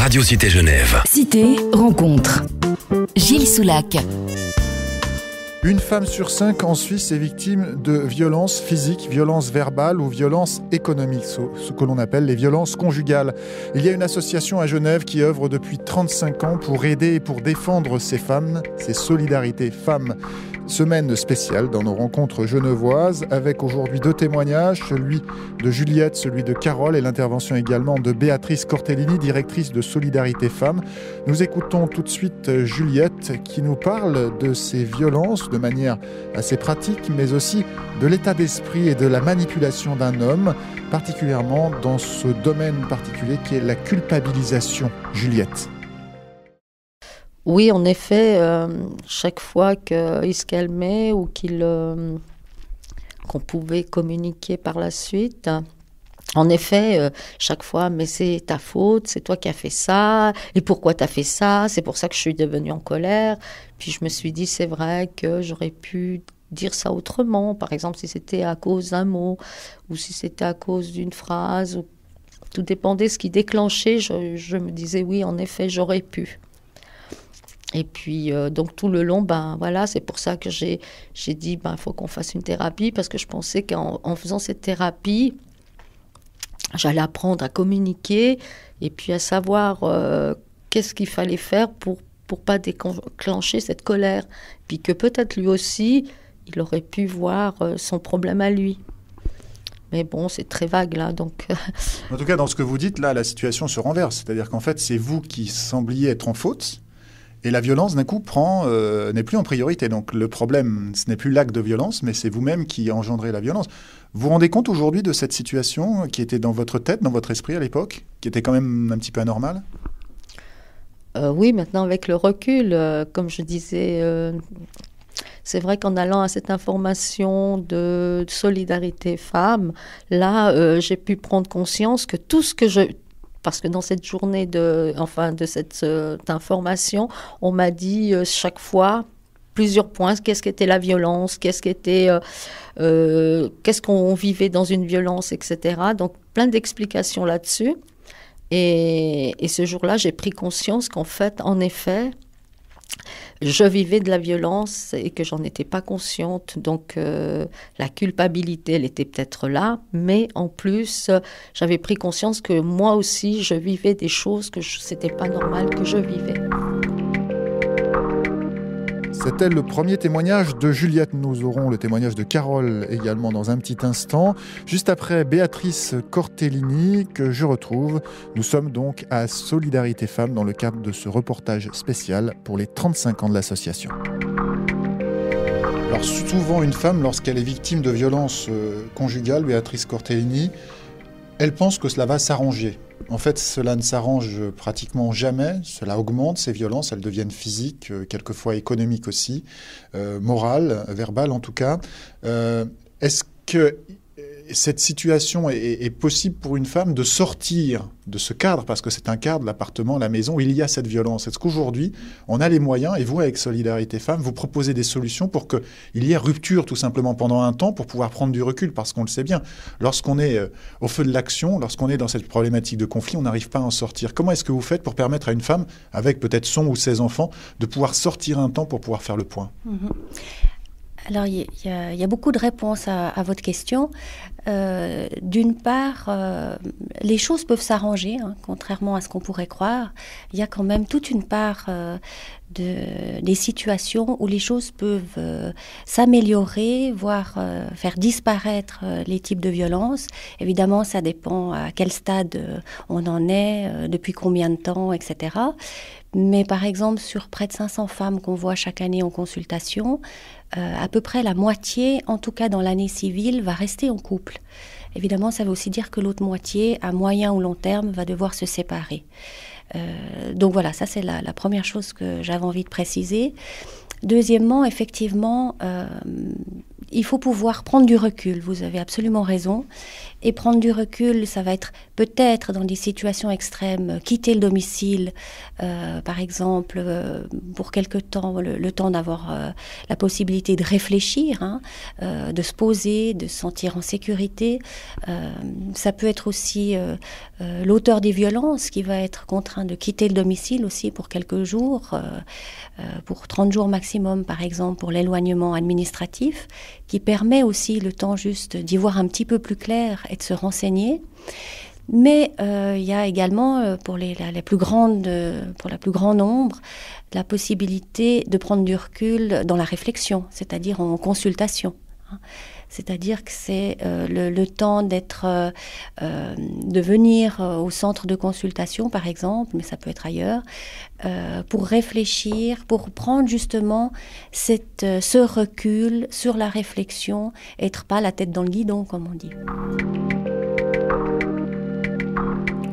Radio Cité Genève. Cité rencontre. Gilles Soulac. Une femme sur 5 en Suisse est victime de violences physiques, violences verbales ou violences économiques, ce que l'on appelle les violences conjugales. Il y a une association à Genève qui œuvre depuis 35 ans pour aider et pour défendre ces femmes, ces solidarités femmes. Semaine spéciale dans nos rencontres genevoises avec aujourd'hui 2 témoignages, celui de Juliette, celui de Carole et l'intervention également de Béatrice Cortellini, directrice de Solidarité Femmes. Nous écoutons tout de suite Juliette qui nous parle de ces violences de manière assez pratique, mais aussi de l'état d'esprit et de la manipulation d'un homme, particulièrement dans ce domaine particulier qui est la culpabilisation. Juliette. Oui, en effet, chaque fois qu'il se calmait ou qu'on pouvait communiquer par la suite, en effet, chaque fois, mais c'est ta faute, c'est toi qui as fait ça, et pourquoi tu as fait ça, c'est pour ça que je suis devenue en colère. Puis je me suis dit, c'est vrai que j'aurais pu dire ça autrement, par exemple si c'était à cause d'un mot, ou si c'était à cause d'une phrase, ou... tout dépendait de ce qui déclenchait, je me disais, oui, en effet, j'aurais pu. Et puis, donc tout le long, voilà, c'est pour ça que j'ai dit, il faut qu'on fasse une thérapie, parce que je pensais qu'en faisant cette thérapie, j'allais apprendre à communiquer et puis à savoir qu'est-ce qu'il fallait faire pour pas déclencher cette colère. Puis que peut-être lui aussi, il aurait pu voir son problème à lui. Mais bon, c'est très vague là, donc... En tout cas, dans ce que vous dites, là, la situation se renverse. C'est-à-dire qu'en fait, c'est vous qui sembliez être en faute. Et la violence, d'un coup, n'est plus en priorité. Donc le problème, ce n'est plus l'acte de violence, mais c'est vous-même qui engendrez la violence. Vous vous rendez compte aujourd'hui de cette situation qui était dans votre tête, dans votre esprit à l'époque, qui était quand même un petit peu anormale ? Oui, maintenant avec le recul, comme je disais, c'est vrai qu'en allant à cette information de solidarité femmes, là, j'ai pu prendre conscience que tout ce que parce que dans cette journée de cette information, on m'a dit chaque fois plusieurs points. Qu'est-ce qu'était la violence ? Qu'est-ce qu'on vivait dans une violence, etc. Donc plein d'explications là-dessus. Et ce jour-là, j'ai pris conscience qu'en fait, en effet, je vivais de la violence et que j'en étais pas consciente. Donc, la culpabilité, elle était peut-être là. Mais en plus, j'avais pris conscience que moi aussi, je vivais des choses que c'était pas normal que je vivais. C'était le premier témoignage de Juliette. Nous aurons le témoignage de Carole également dans un petit instant. Juste après, Béatrice Cortellini, que je retrouve. Nous sommes donc à Solidarité Femmes dans le cadre de ce reportage spécial pour les 35 ans de l'association. Alors souvent, une femme, lorsqu'elle est victime de violences conjugales, Béatrice Cortellini, elle pense que cela va s'arranger. En fait, cela ne s'arrange pratiquement jamais. Cela augmente ces violences. Elles deviennent physiques, quelquefois économiques aussi, morales, verbales en tout cas. Est-ce que cette situation est possible pour une femme de sortir de ce cadre, parce que c'est un cadre, l'appartement, la maison, où il y a cette violence? Est-ce qu'aujourd'hui, on a les moyens, et vous, avec Solidarité Femmes, vous proposez des solutions pour qu'il y ait rupture, tout simplement, pendant un temps, pour pouvoir prendre du recul? Parce qu'on le sait bien, lorsqu'on est au feu de l'action, lorsqu'on est dans cette problématique de conflit, on n'arrive pas à en sortir. Comment est-ce que vous faites pour permettre à une femme, avec peut-être son ou ses enfants, de pouvoir sortir un temps pour pouvoir faire le point? Alors, il y a beaucoup de réponses à votre question. D'une part, les choses peuvent s'arranger, contrairement à ce qu'on pourrait croire. Il y a quand même toute une part des situations où les choses peuvent s'améliorer, voire faire disparaître les types de violences. Évidemment, ça dépend à quel stade on en est, depuis combien de temps, etc. Mais par exemple, sur près de 500 femmes qu'on voit chaque année en consultation, à peu près la moitié, en tout cas dans l'année civile, va rester en couple. Évidemment, ça veut aussi dire que l'autre moitié, à moyen ou long terme, va devoir se séparer. Donc voilà, ça c'est la première chose que j'avais envie de préciser. Deuxièmement, effectivement, il faut pouvoir prendre du recul. Vous avez absolument raison. Et prendre du recul, ça va être peut-être dans des situations extrêmes, quitter le domicile, par exemple, pour quelque temps, le temps d'avoir la possibilité de réfléchir, de se poser, de se sentir en sécurité. Ça peut être aussi l'auteur des violences qui va être contraint de quitter le domicile aussi pour quelques jours, pour 30 jours maximum, par exemple, pour l'éloignement administratif, qui permet aussi le temps juste d'y voir un petit peu plus clair et de se renseigner. Mais il y a également, pour la plus grande nombre, la possibilité de prendre du recul dans la réflexion, c'est-à-dire en consultation. C'est-à-dire que c'est le temps de venir au centre de consultation, par exemple, mais ça peut être ailleurs, pour réfléchir, pour prendre justement ce recul sur la réflexion, être pas la tête dans le guidon, comme on dit.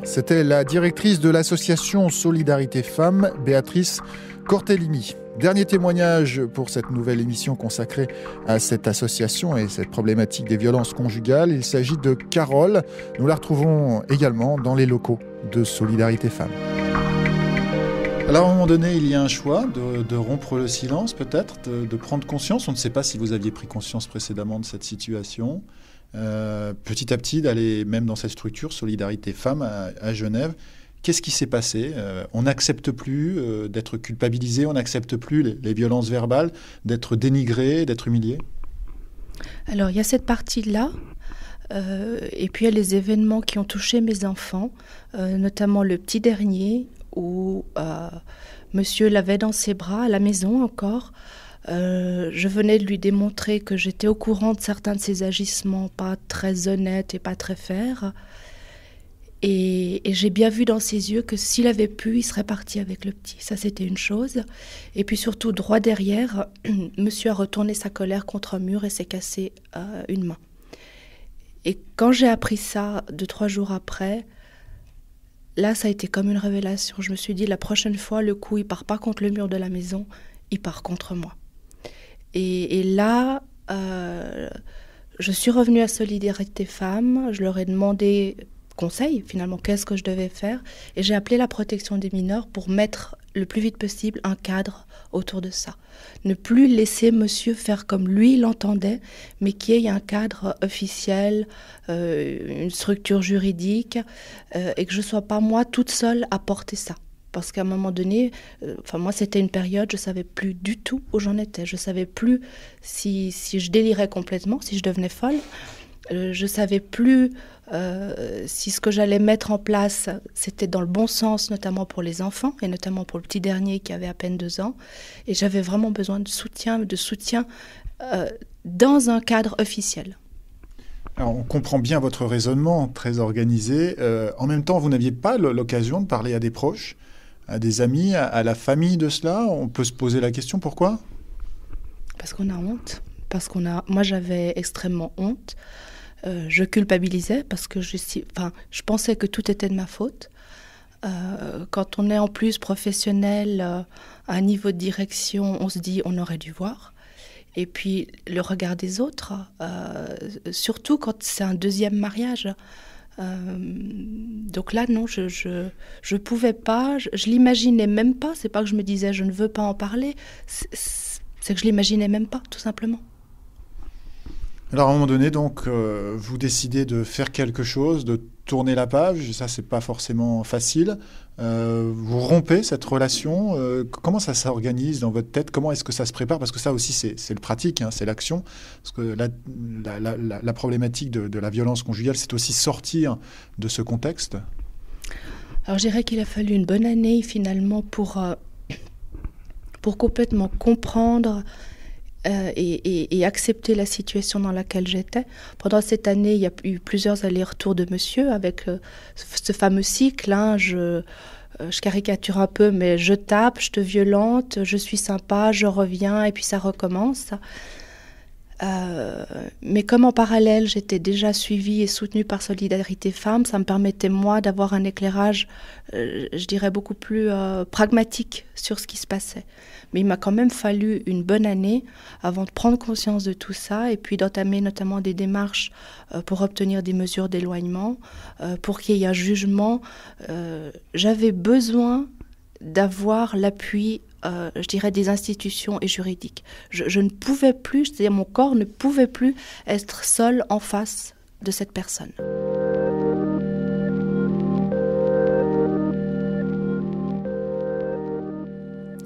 C'était la directrice de l'association Solidarité Femmes, Béatrice Cortellini. Dernier témoignage pour cette nouvelle émission consacrée à cette association et cette problématique des violences conjugales. Il s'agit de Carole. Nous la retrouvons également dans les locaux de Solidarité Femmes. Alors à un moment donné, il y a un choix de rompre le silence peut-être, de prendre conscience. On ne sait pas si vous aviez pris conscience précédemment de cette situation. Petit à petit, d'aller même dans cette structure Solidarité Femmes à Genève. Qu'est-ce qui s'est passé ? On n'accepte plus d'être culpabilisé, on n'accepte plus les violences verbales, d'être dénigré, d'être humilié ? Alors, il y a cette partie-là. Et puis, il y a les événements qui ont touché mes enfants, notamment le petit dernier, où monsieur l'avait dans ses bras, à la maison encore. Je venais de lui démontrer que j'étais au courant de certains de ses agissements pas très honnêtes et pas très fers. Et j'ai bien vu dans ses yeux que s'il avait pu, il serait parti avec le petit. Ça, c'était une chose. Et puis surtout, droit derrière, monsieur a retourné sa colère contre un mur et s'est cassé une main. Et quand j'ai appris ça 2-3 jours après, là, ça a été comme une révélation. Je me suis dit, la prochaine fois, le coup, il part pas contre le mur de la maison, il part contre moi. Et là, je suis revenue à Solidarité Femmes. Je leur ai demandé conseil, finalement, qu'est-ce que je devais faire. Et j'ai appelé la protection des mineurs pour mettre le plus vite possible un cadre autour de ça. Ne plus laisser monsieur faire comme lui l'entendait, mais qu'il y ait un cadre officiel, une structure juridique, et que je ne sois pas moi toute seule à porter ça. Parce qu'à un moment donné, moi c'était une période, je ne savais plus du tout où j'en étais. Je ne savais plus si je délirais complètement, si je devenais folle. Je ne savais plus si ce que j'allais mettre en place, c'était dans le bon sens, notamment pour les enfants, et notamment pour le petit dernier qui avait à peine 2 ans. Et j'avais vraiment besoin de soutien dans un cadre officiel. Alors, on comprend bien votre raisonnement, très organisé. En même temps, vous n'aviez pas l'occasion de parler à des proches, à des amis, à la famille de cela. On peut se poser la question, pourquoi ? Parce qu'on a honte. Moi, j'avais extrêmement honte. Je culpabilisais parce que je pensais que tout était de ma faute. Quand on est en plus professionnel, à un niveau de direction, on se dit on aurait dû voir. Et puis le regard des autres, surtout quand c'est un deuxième mariage. Donc là, non, je pouvais pas, je l'imaginais même pas. C'est pas que je me disais je ne veux pas en parler, c'est que je l'imaginais même pas, tout simplement. Alors à un moment donné, donc, vous décidez de faire quelque chose, de tourner la page. Ça, c'est pas forcément facile. Vous rompez cette relation. Comment ça s'organise dans votre tête ? Comment est-ce que ça se prépare ? Parce que ça aussi, c'est le pratique, c'est l'action. Parce que la problématique de la violence conjugale, c'est aussi sortir de ce contexte. Alors, je dirais qu'il a fallu une bonne année, finalement, pour complètement comprendre et accepter la situation dans laquelle j'étais. Pendant cette année, il y a eu plusieurs allers-retours de monsieur avec ce fameux cycle. Je caricature un peu, mais je tape, je te violente, je suis sympa, je reviens, et puis ça recommence. Mais comme en parallèle, j'étais déjà suivie et soutenue par Solidarité Femmes, ça me permettait, moi, d'avoir un éclairage, je dirais, beaucoup plus pragmatique sur ce qui se passait. Mais il m'a quand même fallu une bonne année avant de prendre conscience de tout ça et puis d'entamer notamment des démarches pour obtenir des mesures d'éloignement, pour qu'il y ait un jugement. J'avais besoin d'avoir l'appui je dirais, des institutions et juridiques. Je ne pouvais plus, c'est-à-dire mon corps ne pouvait plus être seul en face de cette personne.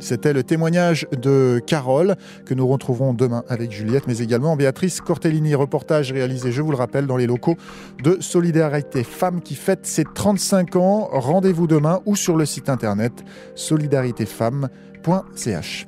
C'était le témoignage de Carole que nous retrouverons demain avec Juliette, mais également Béatrice Cortellini. Reportage réalisé, je vous le rappelle, dans les locaux de Solidarité Femmes qui fête ses 35 ans. Rendez-vous demain ou sur le site internet solidaritéfemmes.ch.